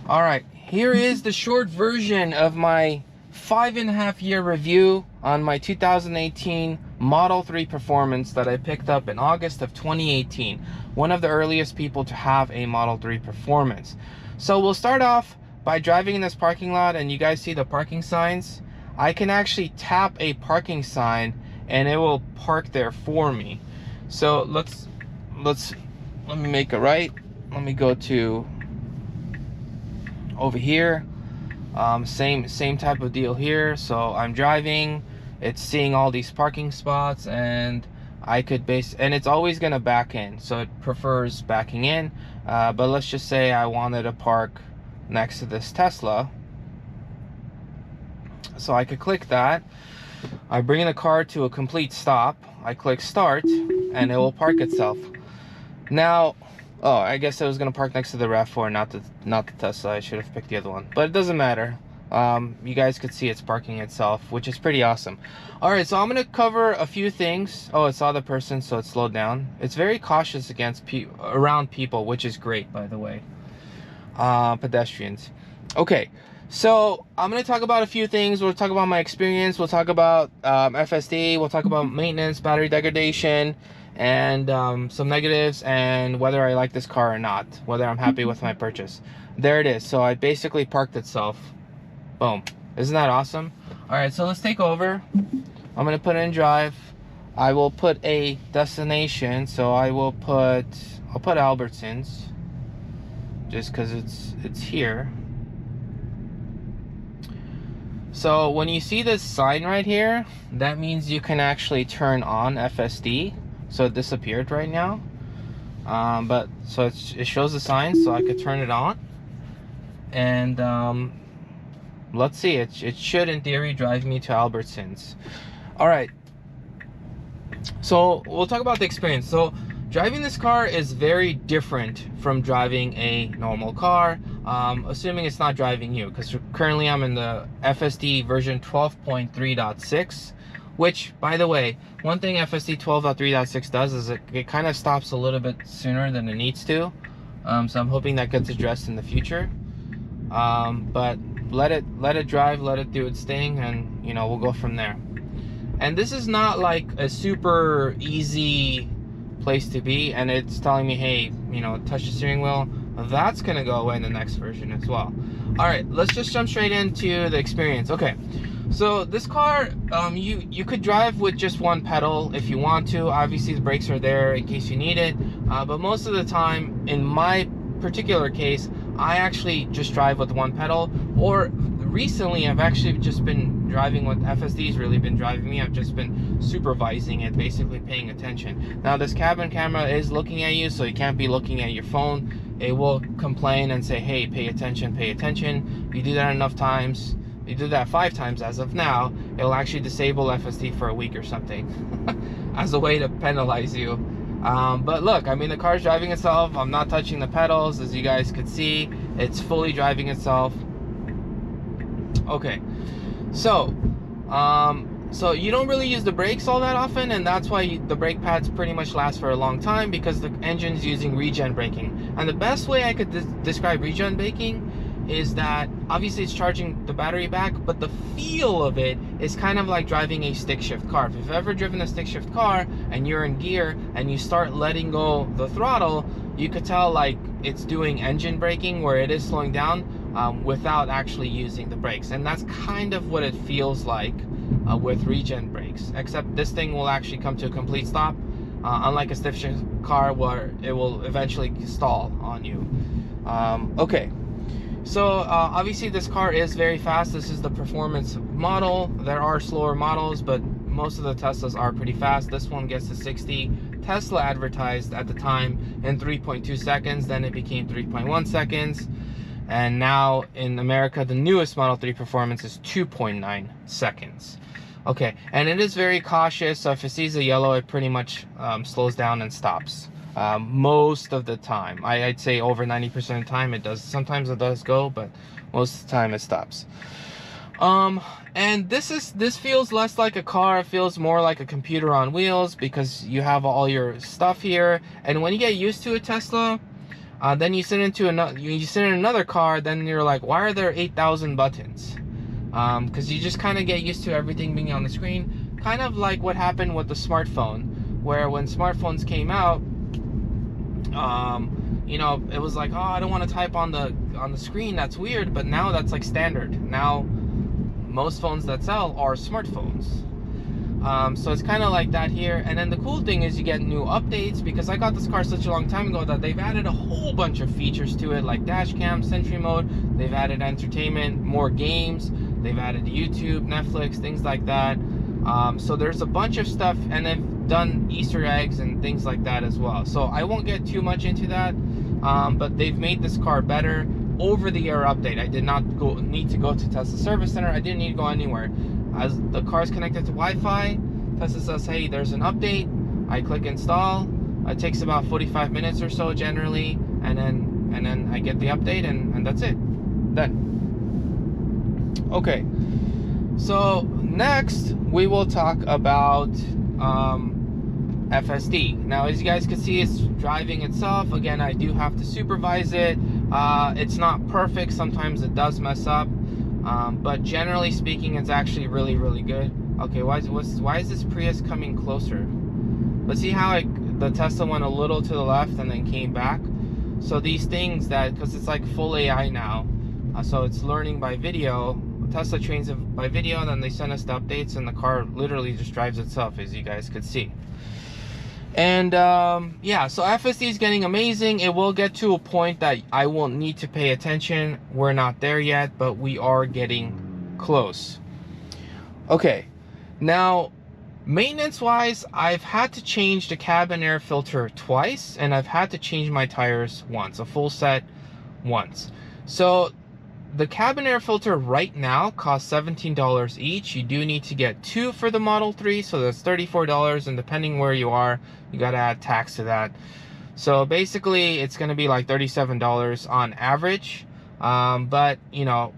All right, here is the short version of my 5.5 year review on my 2018 Model 3 Performance that I picked up in August of 2018. One of the earliest people to have a Model 3 Performance. So we'll start off by driving in this parking lot, and you guys see the parking signs. I can actually tap a parking sign and it will park there for me. So let me make a right. Let me go to over here. Same type of deal here. So I'm driving, it's seeing all these parking spots, and I could and it's always gonna back in, so it prefers backing in. But let's just say I wanted to park next to this Tesla, so I could click that. I bring the car to a complete stop, I click start, and it will park itself. Now, oh, I guess I was gonna park next to the RAV4, not the Tesla. I should have picked the other one, but it doesn't matter. You guys could see it's parking itself, which is pretty awesome. All right, so I'm gonna cover a few things. Oh, it saw the person, so it slowed down. It's very cautious around people, which is great, by the way. Pedestrians. Okay, so I'm gonna talk about a few things. We'll talk about my experience. We'll talk about FSD. We'll talk about maintenance, battery degradation, and some negatives, and whether I like this car or not, whether I'm happy with my purchase. There it is. So it basically parked itself. Boom. Isn't that awesome? All right, so let's take over. I'm gonna put in drive. I will put a destination, so I'll put Albertsons, just because it's here. So when you see this sign right here, that means you can actually turn on FSD. So it disappeared right now, but so it shows the sign, so I could turn it on, and let's see, it should in theory drive me to Albertsons. All right, so we'll talk about the experience. So driving this car is very different from driving a normal car, assuming it's not driving you, because currently I'm in the FSD version 12.3.6, which, by the way, one thing FSD 12.3.6 does is it kind of stops a little bit sooner than it needs to. So I'm hoping that gets addressed in the future. But let it drive, let it do its thing, and we'll go from there. And this is not like a super easy place to be, and it's telling me, hey, touch the steering wheel. That's gonna go away in the next version as well. All right, let's just jump straight into the experience. Okay, so this car, you could drive with just one pedal if you want to. Obviously the brakes are there in case you need it, but most of the time, in my particular case, I actually just drive with one pedal. Or recently I've actually just been driving with FSD's really been driving me. I've just been supervising it, basically paying attention. Now this cabin camera is looking at you, so you can't be looking at your phone. It will complain and say, hey, pay attention, pay attention. You do that enough times, you do that 5 times as of now, it'll actually disable FSD for a week or something as a way to penalize you. But look, I mean, the car's driving itself. I'm not touching the pedals, as you guys could see. It's fully driving itself. Okay, so so you don't really use the brakes all that often, and that's why the brake pads pretty much last for a long time, because the engine's using regen braking. And the best way I could describe regen braking is that obviously it's charging the battery back, but the feel of it is kind of like driving a stick shift car. If you've ever driven a stick shift car and you're in gear and you start letting go the throttle, you could tell like it's doing engine braking, where it is slowing down without actually using the brakes. And that's kind of what it feels like with regen brakes, except this thing will actually come to a complete stop, unlike a stick shift car where it will eventually stall on you. Okay, so obviously this car is very fast. This is the performance model. There are slower models, but most of the Teslas are pretty fast. This one gets to 60. Tesla advertised at the time in 3.2 seconds, then it became 3.1 seconds, and now in America the newest Model 3 Performance is 2.9 seconds. Okay, and it is very cautious, so if it sees a yellow, it pretty much slows down and stops. Most of the time, I'd say over 90% of the time it does. Sometimes it does go, but most of the time it stops. And this feels less like a car. It feels more like a computer on wheels, because you have all your stuff here. And when you get used to a Tesla, Then you sit into another, you sit in another car, then you're like, why are there 8,000 buttons? Because you just kind of get used to everything being on the screen, kind of like what happened with the smartphone, where when smartphones came out, you know, it was like, oh, I don't want to type on the screen, that's weird. But now that's like standard. Now most phones that sell are smartphones. So it's kind of like that here. And then the cool thing is you get new updates, because I got this car such a long time ago that they've added a whole bunch of features to it, like dash cam, Sentry mode. They've added entertainment, more games. They've added YouTube, Netflix, things like that. So there's a bunch of stuff, and they've done Easter eggs and things like that as well. So I won't get too much into that, but they've made this car better. Over the air update. I did not need to go to Tesla Service Center. I didn't need to go anywhere. As the car is connected to Wi-Fi, Tesla says, hey, there's an update. I click install. It takes about 45 minutes or so generally, and then I get the update, and that's it. Done. Okay. So next we will talk about FSD. Now, as you guys can see, it's driving itself. Again, I do have to supervise it. It's not perfect. Sometimes it does mess up, but generally speaking, it's actually really, really good. Okay, why is this Prius coming closer? But see how the Tesla went a little to the left and then came back? So these things that, because it's like full AI now, so it's learning by video. Tesla trains it by video, and then they send us the updates, and the car literally just drives itself, as you guys could see. And yeah, so FSD is getting amazing. It will get to a point that I will need to pay attention. We're not there yet, but we are getting close. Okay, now maintenance wise, I've had to change the cabin air filter twice, and I've had to change my tires once, a full set once. So the cabin air filter right now costs $17 each. You do need to get 2 for the Model 3, so that's $34, and depending where you are, you got to add tax to that. So basically, it's going to be like $37 on average. But you know,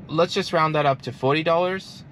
let's just round that up to $40.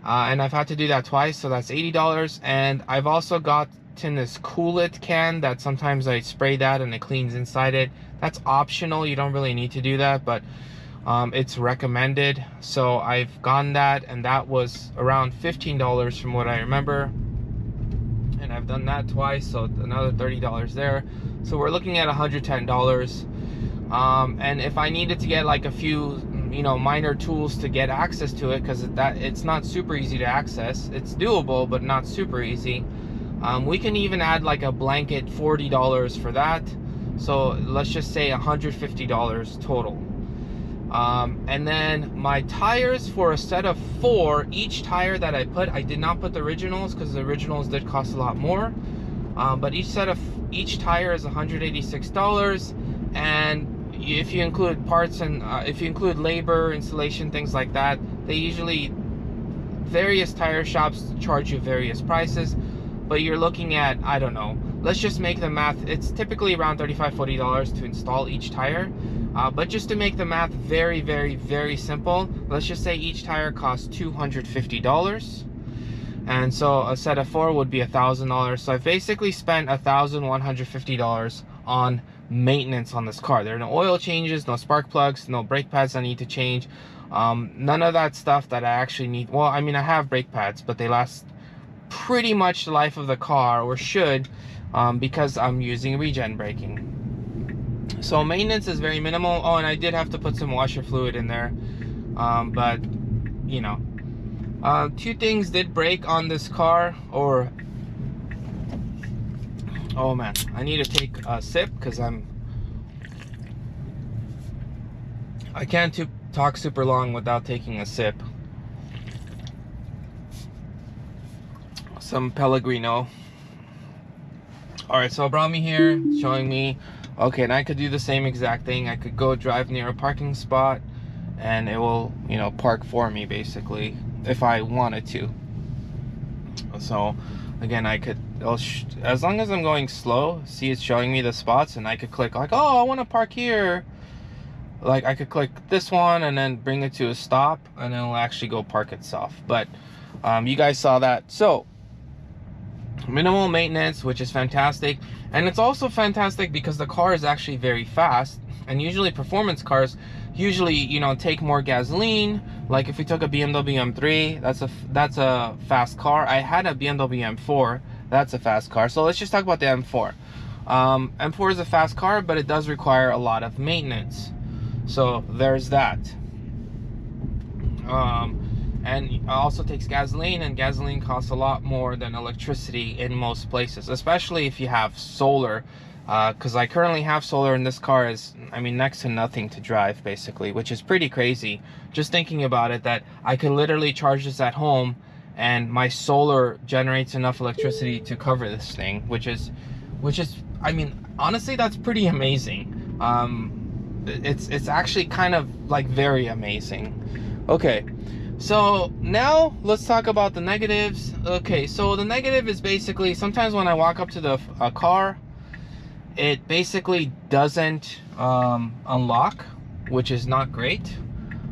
And I've had to do that twice, so that's $80. And I've also gotten this Cool It can that sometimes I spray that and it cleans inside it. That's optional. You don't really need to do that, but it's recommended. So I've gotten that, and that was around $15 from what I remember, and I've done that twice, so another $30 there. So we're looking at $110. And if I needed to get like a few, you know, minor tools to get access to it, because it's not super easy to access. It's doable, but not super easy. We can even add like a blanket $40 for that. So let's just say $150 total. And then my tires, for a set of 4, each tire that I put, I did not put the originals because the originals did cost a lot more. But each tire is $186, and if you include parts and if you include labor, installation, things like that, they usually, various tire shops charge you various prices, but you're looking at, I don't know, let's just make the math, it's typically around $35-40 to install each tire. But just to make the math very, very, very simple, let's just say each tire costs $250. And so a set of 4 would be $1,000. So I've basically spent $1,150 on maintenance on this car. There are no oil changes, no spark plugs, no brake pads I need to change. None of that stuff that I actually need. Well, I mean, I have brake pads, but they last pretty much the life of the car, or should, because I'm using regen braking. So maintenance is very minimal. Oh, and I did have to put some washer fluid in there, but you know, 2 things did break on this car. Or oh man, I need to take a sip because I can't talk super long without taking a sip. Some Pellegrino. All right, so it brought me here, showing me, okay, and I could do the same exact thing. I could go drive near a parking spot, and it will, you know, park for me basically if I wanted to. So again, I could, as long as I'm going slow, see, it's showing me the spots, and I could click like, oh, I want to park here. Like I could click this one and then bring it to a stop, and it'll actually go park itself. But you guys saw that. So minimal maintenance, which is fantastic. And it's also fantastic because the car is actually very fast, and usually performance cars usually, you know, take more gasoline. Like if we took a BMW M3, that's a fast car. I had a BMW M4, that's a fast car. So let's just talk about the M4. M4 is a fast car, but it does require a lot of maintenance, so there's that. And it also takes gasoline, and gasoline costs a lot more than electricity in most places, especially if you have solar. Because I currently have solar, and this car is, I mean, next to nothing to drive, basically, which is pretty crazy. Just thinking about it, that I could literally charge this at home, and my solar generates enough electricity to cover this thing, which is, I mean, honestly, that's pretty amazing. It's actually kind of like very amazing. Okay, so now let's talk about the negatives. Okay, so the negative is basically sometimes when I walk up to the car, it basically doesn't unlock, which is not great.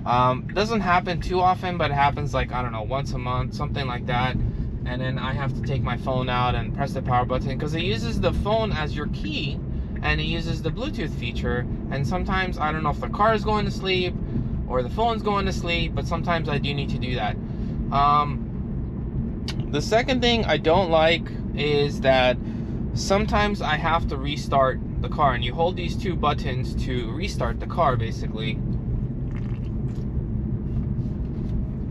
Doesn't happen too often, but it happens like, I don't know, once a month, something like that. And then I have to take my phone out and press the power button, because it uses the phone as your key, and it uses the Bluetooth feature. And sometimes I don't know if the car is going to sleep or the phone's going to sleep, but sometimes I do need to do that. The second thing I don't like is that sometimes I have to restart the car, and you hold these two buttons to restart the car. Basically,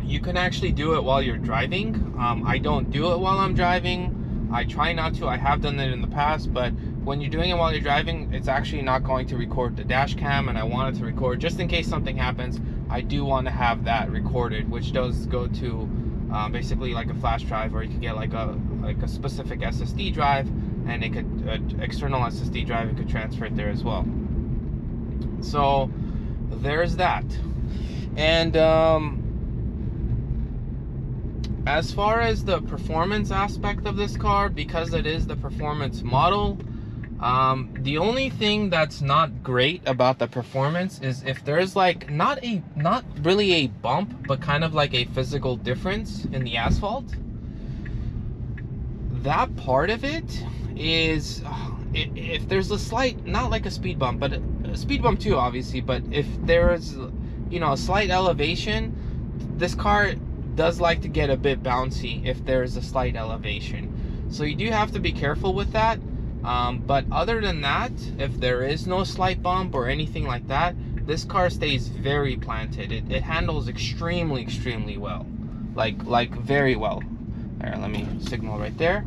you can actually do it while you're driving. I don't do it while I'm driving. I try not to. I have done it in the past, but when you're doing it while you're driving, it's actually not going to record the dash cam, and I want it to record just in case something happens. I do want to have that recorded, which does go to basically like a flash drive, or you could get like a specific SSD drive, and it could external SSD drive, it could transfer it there as well. So there's that. And as far as the performance aspect of this car, because it is the performance model, the only thing that's not great about the performance is if there's like not really a bump, but kind of like a physical difference in the asphalt. That part of it is, if there's a slight, not like a speed bump, but a speed bump too, obviously, but if there's, you know, a slight elevation, this car does like to get a bit bouncy if there's a slight elevation. So you do have to be careful with that. But other than that, if there is no slight bump or anything like that, this car stays very planted. It handles extremely well, like very well. There, let me signal right there.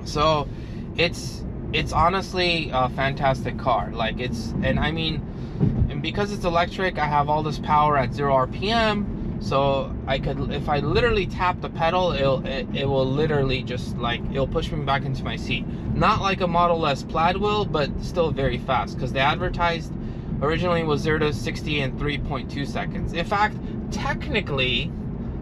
So it's honestly a fantastic car. Like and I mean, and because it's electric, I have all this power at 0 RPM. So I could, if I literally tap the pedal, it will literally just like, it'll push me back into my seat. Not like a Model S Plaid will, but still very fast, because they advertised originally was 0 to 60 in 3.2 seconds. In fact, technically,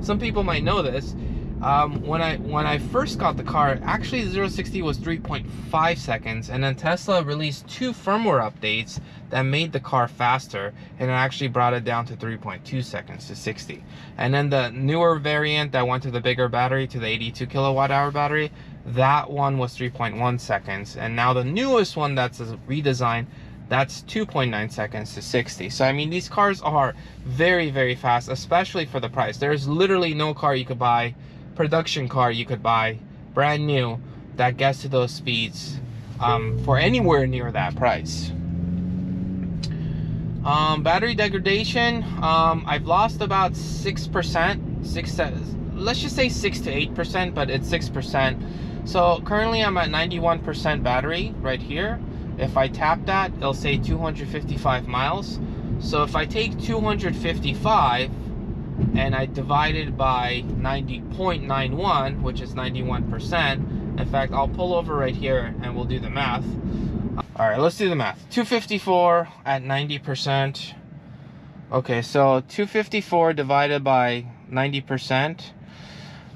some people might know this, when I first got the car, actually 0 to 60 was 3.5 seconds, and then Tesla released 2 firmware updates that made the car faster, and it actually brought it down to 3.2 seconds to 60. And then the newer variant that went to the bigger battery, to the 82 kilowatt hour battery, that one was 3.1 seconds. And now the newest one that's a redesign, that's 2.9 seconds to 60. So I mean, these cars are very fast, especially for the price. There's literally no car you could buy, production car you could buy, brand new, that gets to those speeds for anywhere near that price. Battery degradation, I've lost about 6%, let's just say 6 to 8%, but it's 6%. So currently I'm at 91% battery right here. If I tap that, it'll say 255 miles. So if I take 255 and I divide it by 90.91, which is 91%, in fact, I'll pull over right here and we'll do the math. All right, let's do the math. 254 at 90%. Okay, so 254 divided by 90%.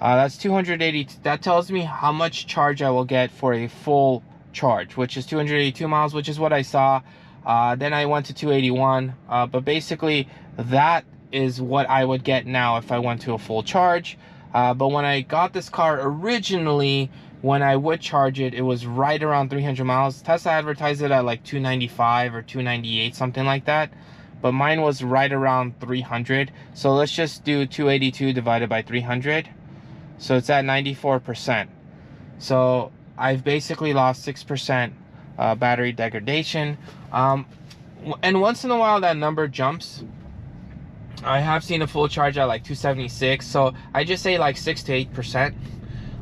That's 280. That tells me how much charge I will get for a full charge, which is 282 miles, which is what I saw. Then I went to 281. But basically, that is what I would get now if I went to a full charge. But when I got this car originally, when I would charge it, it was right around 300 miles. Tesla advertised it at like 295 or 298, something like that. But mine was right around 300. So let's just do 282 divided by 300. So it's at 94%. So I've basically lost 6% battery degradation. And once in a while that number jumps. I have seen a full charge at like 276. So I just say like 6 to 8%.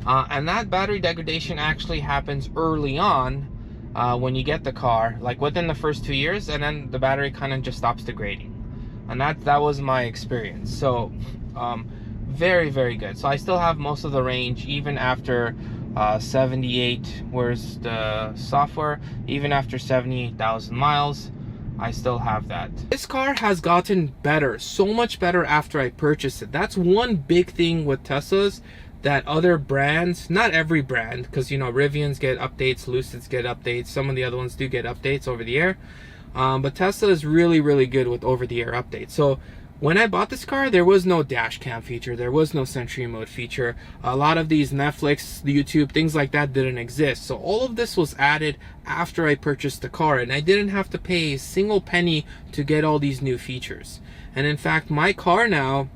And that battery degradation actually happens early on when you get the car, like within the first 2 years, and then the battery kind of just stops degrading. And that was my experience. So very, very good. So I still have most of the range even after 78, where's the software, even after 78,000 miles. I still have that. This car has gotten better, so much better after I purchased it. That's one big thing with Teslas that other brands, not every brand, because you know Rivians get updates, Lucids get updates, some of the other ones do get updates over the air, but Tesla is really, really good with over the air updates. So when I bought this car, there was no dash cam feature, there was no Sentry mode feature. A lot of these Netflix, YouTube, things like that didn't exist. So all of this was added after I purchased the car, and I didn't have to pay a single penny to get all these new features. And in fact, my car now,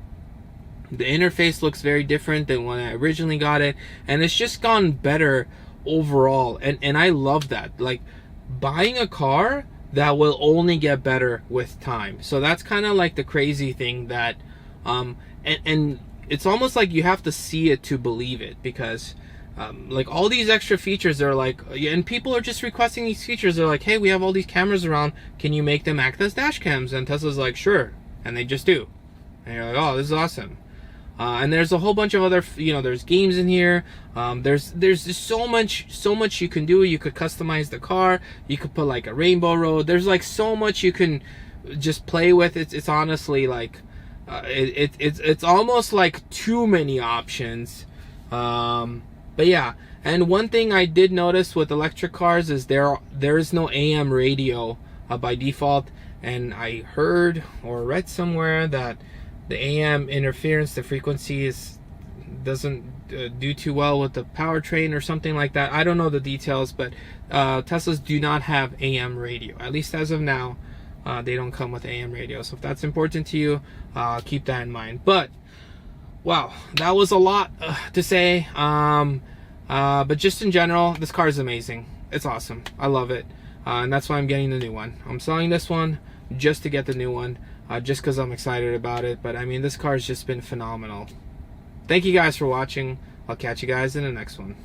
the interface looks very different than when I originally got it, and it's just gone better overall, and I love that. Like, buying a car that will only get better with time. So that's kind of like the crazy thing that and it's almost like you have to see it to believe it, because like all these extra features are like, and people are just requesting these features. They're like, hey, we have all these cameras around, can you make them act as dash cams? And Tesla's like, sure, and they just do. And you're like, oh, this is awesome. And there's a whole bunch of other, you know, there's games in here. There's just so much you can do. You could customize the car. You could put like a rainbow road. There's like so much you can just play with. It's honestly like, it's almost like too many options. But yeah, and one thing I did notice with electric cars is there is no AM radio by default. And I heard or read somewhere that the AM interference, the frequency doesn't do too well with the powertrain or something like that. I don't know the details, but Teslas do not have AM radio. At least as of now, they don't come with AM radio. So if that's important to you, keep that in mind. But wow, that was a lot to say. But just in general, this car is amazing. It's awesome. I love it. And that's why I'm getting the new one. I'm selling this one just to get the new one. Just because I'm excited about it. But I mean, this car's just been phenomenal. Thank you guys for watching. I'll catch you guys in the next one.